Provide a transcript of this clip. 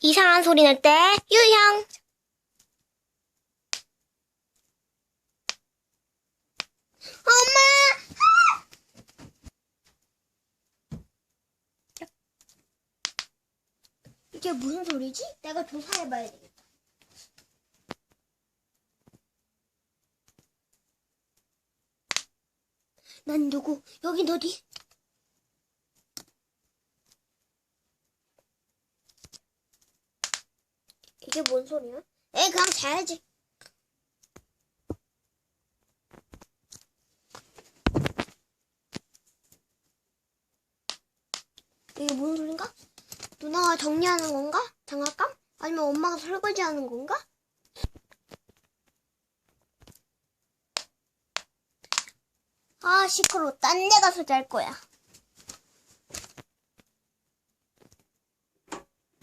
이상한 소리 날 때 유형. 엄마! 이게 무슨 소리지? 내가 조사해봐야 되겠다. 난 누구? 여긴 어디? 이게 뭔 소리야? 에이, 그냥 자야지. 이게 뭔 소린가? 누나가 정리하는 건가? 장난감? 아니면 엄마가 설거지하는 건가? 아, 시끄러워. 딴 데 가서 잘 거야.